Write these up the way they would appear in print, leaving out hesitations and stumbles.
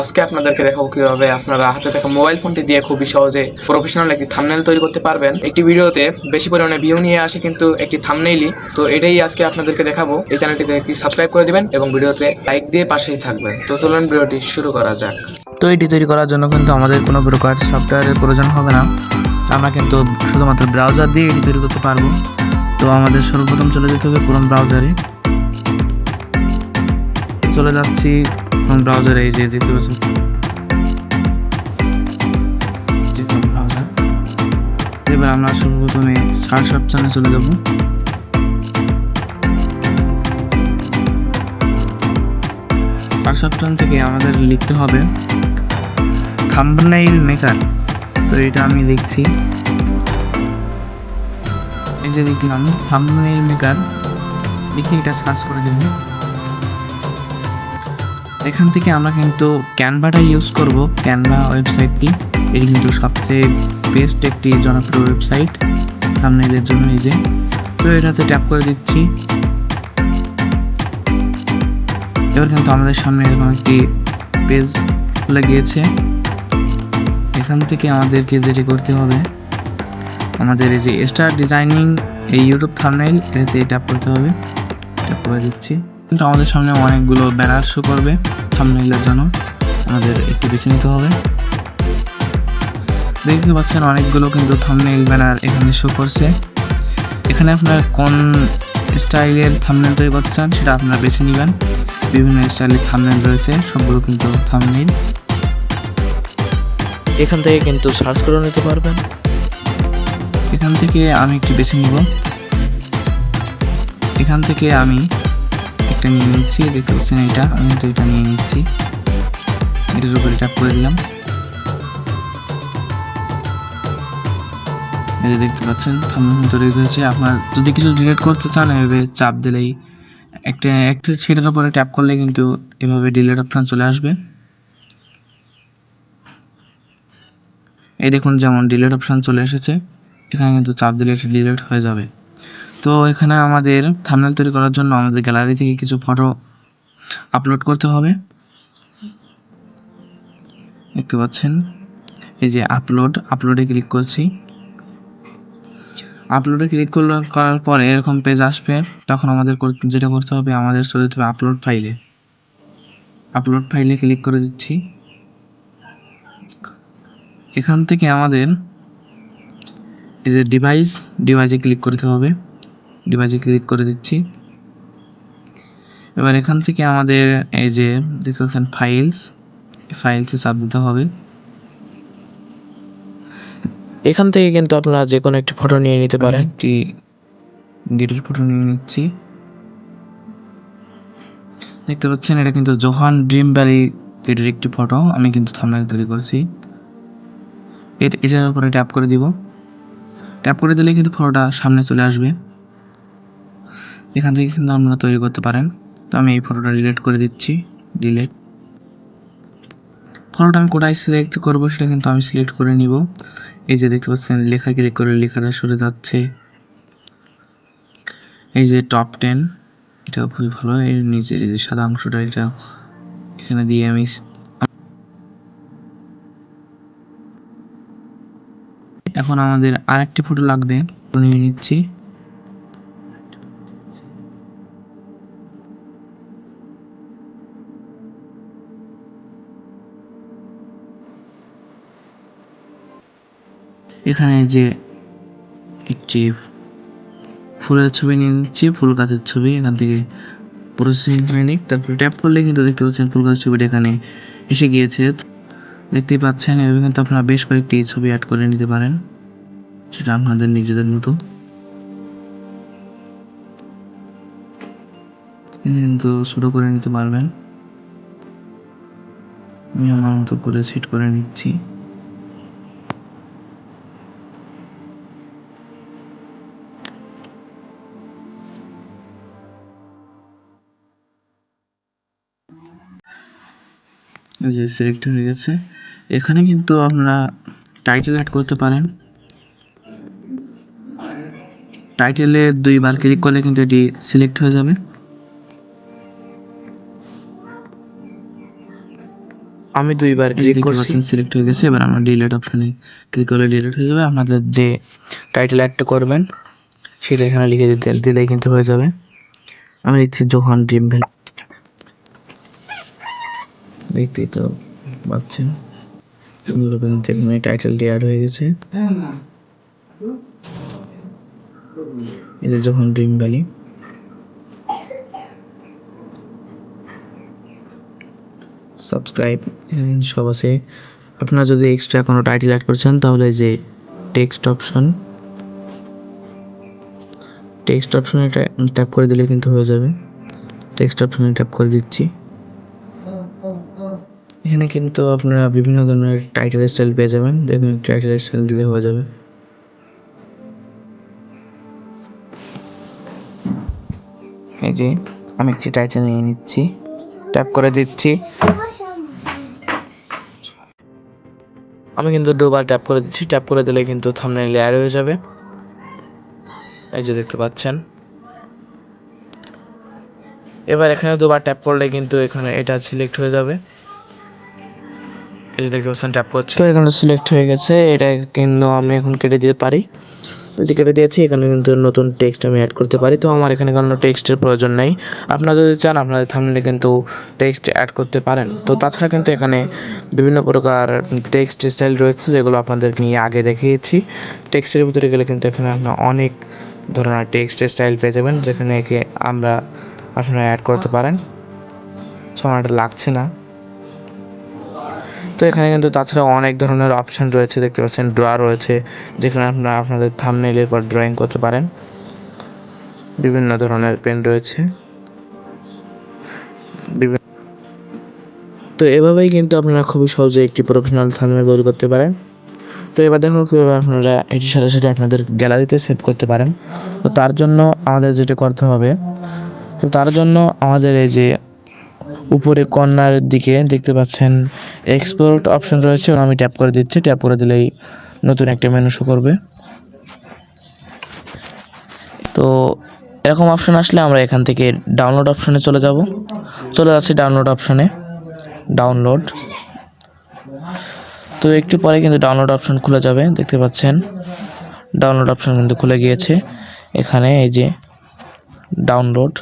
আজকে আপনাদেরকে দেখাবো কিভাবে আপনারা হাতে থাকা মোবাইল ফোনটি দিয়ে খুবই সহজে প্রফেশনাল একটি থাম্বনেল তৈরি করতে পারবেন। একটি ভিডিওতে বেশি পরিমাণে ভিউ নিয়ে আসে কিন্তু একটি থাম্বনেইলই। তো এটাই আজকে আপনাদেরকে দেখাবো। এই চ্যানেলটিতে একটি সাবস্ক্রাইব করে দিবেন এবং ভিডিওতে লাইক দিয়ে পাশেই থাকবেন। তো চলুন ভিডিওটি শুরু করা যাক। তো এটি তৈরি করার জন্য কিন্তু আমাদের কোনো প্রকার সফটওয়্যারের প্রয়োজন হবে না। আমরা কিন্তু শুধুমাত্র ব্রাউজার দিয়ে এটি তৈরি করতে পারবো। তো আমাদের সর্বপ্রথম চলে যেতে হবে ক্রোম ব্রাউজারে। চলে যাচ্ছি ক্রোম ব্রাউজারে, এই যে দেখতে পাচ্ছেন ক্রোম ব্রাউজার। এবার আমরা সর্বপ্রথমে সার্চ অপশনে চলে যাব। সার্চ অপশন থেকে আমাদের লিখতে হবে থাম্বনেইল মেকার। তো এটা আমি লিখছি, এই যে লিখলাম থাম্বনেইল মেকার, লিখে এটা সার্চ করে দেব। এখান থেকে আমরা কিন্তু ক্যানভাটা ইউজ করব। ক্যানভা ওয়েবসাইটটি এটি কিন্তু সবচেয়ে বেস্ট একটি জনপ্রিয় ওয়েবসাইট থাম্বনেইলের জন্য। এই যে, তো এটাতে ট্যাপ করে দিচ্ছি। এবার কিন্তু আমাদের সামনে এরকম একটি পেজ খুলে গিয়েছে। এখান থেকে আমাদেরকে যেটি করতে হবে, আমাদের এই যে স্টার ডিজাইনিং এই ইউটিউব থাম্বনেইল, এটাতে ট্যাপ করতে হবে। ট্যাপ করে দিচ্ছি। কিন্তু আমাদের সামনে অনেকগুলো ব্যানার শো করবে থাম্বনেইলের জন্য, আমাদের একটু বেছে নিতে হবে। দেখতে পাচ্ছেন অনেকগুলো কিন্তু থাম্বনেইল ব্যানার এখানে শো করছে। এখানে আপনার কোন স্টাইলের থাম্বনেইল তৈরি করতে চান সেটা আপনারা বেছে নেবেন। বিভিন্ন স্টাইলের থাম্বনেইল রয়েছে, সবগুলো কিন্তু থাম্বনেইল এখান থেকে কিন্তু সার্চ করে নিতে পারবেন। এখান থেকে আমি একটি বেছে নিব। এখান থেকে আমি একটা নিয়ে নিচ্ছি, দেখতে পাচ্ছেন এটা, আমি তো এটা নিয়ে নিচ্ছি। এটার উপরে ট্যাপ করে দিলাম। এই যে দেখতে পাচ্ছেন থাম্বনেইল তৈরি হয়েছে। আপনার যদি কিছু ডিলিট করতে চান এভাবে চাপ দিলেই একটা সেটার উপরে ট্যাপ করলে কিন্তু এভাবে ডিলিট অপশন চলে আসবে। এই দেখুন যেমন ডিলিট অপশন চলে এসেছে, এখানে কিন্তু চাপ দিলে এটা ডিলিট হয়ে যাবে। তো এখানে আমাদের থাম্বনেইল তৈরি করার জন্য আমাদের গ্যালারি থেকে কিছু ফটো আপলোড করতে হবে। দেখতে পাচ্ছেন এই যে আপলোডে ক্লিক করছি। আপলোডে ক্লিক করার পরে এরকম পেজ আসবে। তখন আমাদের যেটা করতে হবে, আমাদের চলে যেতে হবে আপলোড ফাইলে ক্লিক করে দিচ্ছি। এখান থেকে আমাদের এই যে ডিভাইসে ক্লিক করতে হবে। ডিভাইসে ক্লিক করে দিচ্ছি। এবার এখান থেকে আমাদের এই যে দেখতে পাচ্ছেন ফাইলসে চাপ দিতে হবে। এখান থেকে কিন্তু আপনারা যে কোনো একটি ফটো নিয়ে নিতে পারেন। একটি গেটের ফটো নিয়ে নিচ্ছি। দেখতে পাচ্ছেন এটা কিন্তু জোহান ড্রিম ভ্যালি গেটের একটি ফটো, আমি কিন্তু থাম্বনেইল তৈরি করেছি। এটার উপরে ট্যাপ করে দিব। ট্যাপ করে দিলে কিন্তু ফটোটা সামনে চলে আসবে। এখান থেকে কিন্তু আপনারা তৈরি করতে পারেন। তো আমি এই ফটোটা ডিলিট করে দিচ্ছি। ফটোটা আমি কোথায় সিলেক্ট করবো সেটা কিন্তু আমি সিলেক্ট করে নিব। এই যে দেখতে পাচ্ছেন লেখা ক্লিক করে লেখাটা সরে যাচ্ছে। এই যে টপ 10, এটাও খুবই ভালো। এর নিচে এই যে সাদা অংশটা, এটা এখানে দিয়ে আমি এখন আমাদের আরেকটি ফটো লাগবে, নিয়ে নিচ্ছি। এখানে যে একটি ফুলের ছবি নিয়ে নিচ্ছি, ফুল গাছের ছবি। এখান থেকে প্রসেসিং হয়ে নিক, তারপরে ট্যাপ করলে কিন্তু দেখতে পাচ্ছেন ফুল গাছের ছবিটা এখানে এসে গিয়েছে। দেখতেই পাচ্ছেন এভাবে কিন্তু আপনারা বেশ কয়েকটি ছবি অ্যাড করে নিতে পারেন, সেটা আপনাদের নিজেদের মতো কিন্তু শুরু করে নিতে পারবেন। আমি আমার মতো করে সেট করে নিচ্ছি। যে সিলেক্ট হয়ে গেছে, এখানে কিন্তু আপনারা টাইটেল অ্যাড করতে পারেন। টাইটেলে 2বার ক্লিক করলে কিন্তু এটি সিলেক্ট হয়ে যাবে। আমি 2বার ক্লিক করছি। সিলেক্ট হয়ে গেছে। এবার আমরা ডিলিট অপশনে ক্লিক করলে ডিলিট হয়ে যাবে। আপনাদের যে টাইটেল অ্যাডটা করবেন সেটা এখানে লিখে দিলেই কিন্তু হয়ে যাবে। আমি লিখছি জোহান ড্রিম ভ্যালি। দেখতেই তো পাচ্ছেন সুন্দর কিন্তু এখানে টাইটেলটি অ্যাড হয়ে গেছে। এই যে জোহান ড্রিম ভ্যালি। সাবস্ক্রাইব সব আছে। আপনারা যদি এক্সট্রা কোনো টাইটেল অ্যাড করছেন তাহলে যে টেক্সট অপশনে ট্যাপ করে দিলে কিন্তু হয়ে যাবে। টেক্সট অপশনে ট্যাপ করে দিচ্ছি। এখানে কিন্তু আপনারা বিভিন্ন ধরনের টাইটেল স্টাইল পেয়ে যাবেন। দেখুন টাইটেল স্টাইল দিলে হয়ে যাবে। এই যে আমি একটি টাইটেল নিয়ে নিচ্ছি, ট্যাপ করে দিচ্ছি। আমি কিন্তু 2বার ট্যাপ করে দিচ্ছি। ট্যাপ করে দিলে কিন্তু থাম্বনেইল অ্যাড হয়ে যাবে। এই যে দেখতে পাচ্ছেন। এবার এখানে 2বার ট্যাপ করলে কিন্তু এখানে এটা সিলেক্ট হয়ে যাবে। এই যে দেখতে পাচ্ছেন ট্যাপ করছি, তো এখানে সিলেক্ট হয়ে গেছে। এটা কিন্তু আমি এখন কেটে দিতে পারি। যে কেটে দিয়েছি এখানে কিন্তু নতুন টেক্সট আমি অ্যাড করতে পারি। তো আমার এখানে কোনো টেক্সটের প্রয়োজন নেই। আপনারা যদি চান আপনাদের থাম্বনেইলে কিন্তু টেক্সট অ্যাড করতে পারেন। তো তাছাড়া কিন্তু এখানে বিভিন্ন প্রকার টেক্সট স্টাইল রয়েছে যেগুলো আপনাদের নিয়ে আগে দেখিয়েছি। টেক্সটের ভিতরে গেলে কিন্তু এখানে আপনারা অনেক ধরনের টেক্সট স্টাইল পেয়ে যাবেন যেখানে আপনারা অ্যাড করতে পারেন। সো আমার এটা লাগছে না। তো এখানে কিন্তু তাছাড়া অনেক ধরনের অপশান রয়েছে, দেখতে পাচ্ছেন ড্র রয়েছে যেখানে আপনারা আপনাদের থাম্বনেইলের পর ড্রয়িং করতে পারেন। বিভিন্ন ধরনের পেন রয়েছে। তো এভাবেই কিন্তু আপনারা খুবই সহজে একটি প্রফেশনাল থাম্বনেইল তৈরি করতে পারেন। তো এবার দেখুন কীভাবে আপনারা এটির সাথে সাথে আপনাদের গ্যালারিতে সেভ করতে পারেন। তো তার জন্য আমাদের যেটা করতে হবে, তো তার জন্য আমাদের এই যে উপরে কর্নারের দিকে দেখতে পাচ্ছেন এক্সপোর্ট অপশন রয়েছে, আমি ট্যাপ করে দিচ্ছি। ট্যাপ করে দিলেই নতুন একটা মেনু শো করবে। তো এরকম অপশন আসলে আমরা এখান থেকে ডাউনলোড অপশনে চলে যাচ্ছি ডাউনলোড অপশনে। ডাউনলোড, তো একটু পরে কিন্তু ডাউনলোড অপশন খুলে যাবে। দেখতে পাচ্ছেন ডাউনলোড অপশন কিন্তু খুলে গিয়েছে। এখানে এই যে ডাউনলোড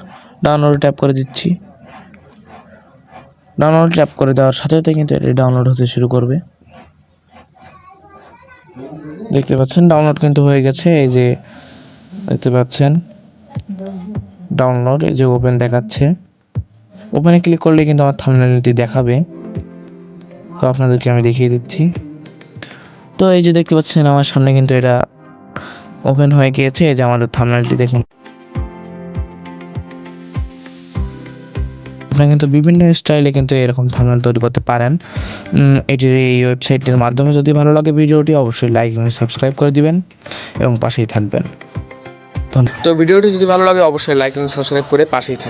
ট্যাপ করে দিচ্ছি। ডাউনলোড ট্যাপ করে দেওয়ার সাথে সাথে কিন্তু এটি ডাউনলোড হতে শুরু করবে। দেখতে পাচ্ছেন ডাউনলোড কিন্তু হয়ে গেছে। এই যে দেখতে পাচ্ছেন ডাউনলোড, এই যে ওপেন দেখাচ্ছে। ওপেনে ক্লিক করলে কিন্তু আমার থাম্বনেইলটি দেখাবে। তো আপনাদেরকে আমি দেখিয়ে দিচ্ছি। তো এই যে দেখতে পাচ্ছেন আমার সামনে কিন্তু এটা ওপেন হয়ে গিয়েছে। এই যে আমাদের থাম্বনেইলটি দেখুন। আপনারা কিন্তু বিভিন্ন স্টাইলে কিন্তু এরকম থাম্বনেইল তৈরি করতে পারেন। এটির এই ওয়েবসাইটের মাধ্যমে যদি ভালো লাগে ভিডিওটি অবশ্যই লাইক এবং সাবস্ক্রাইব করে দিবেন এবং পাশেই থাকবেন। তো ভিডিওটি যদি ভালো লাগে অবশ্যই লাইক এবং সাবস্ক্রাইব করে পাশেই থাকবেন।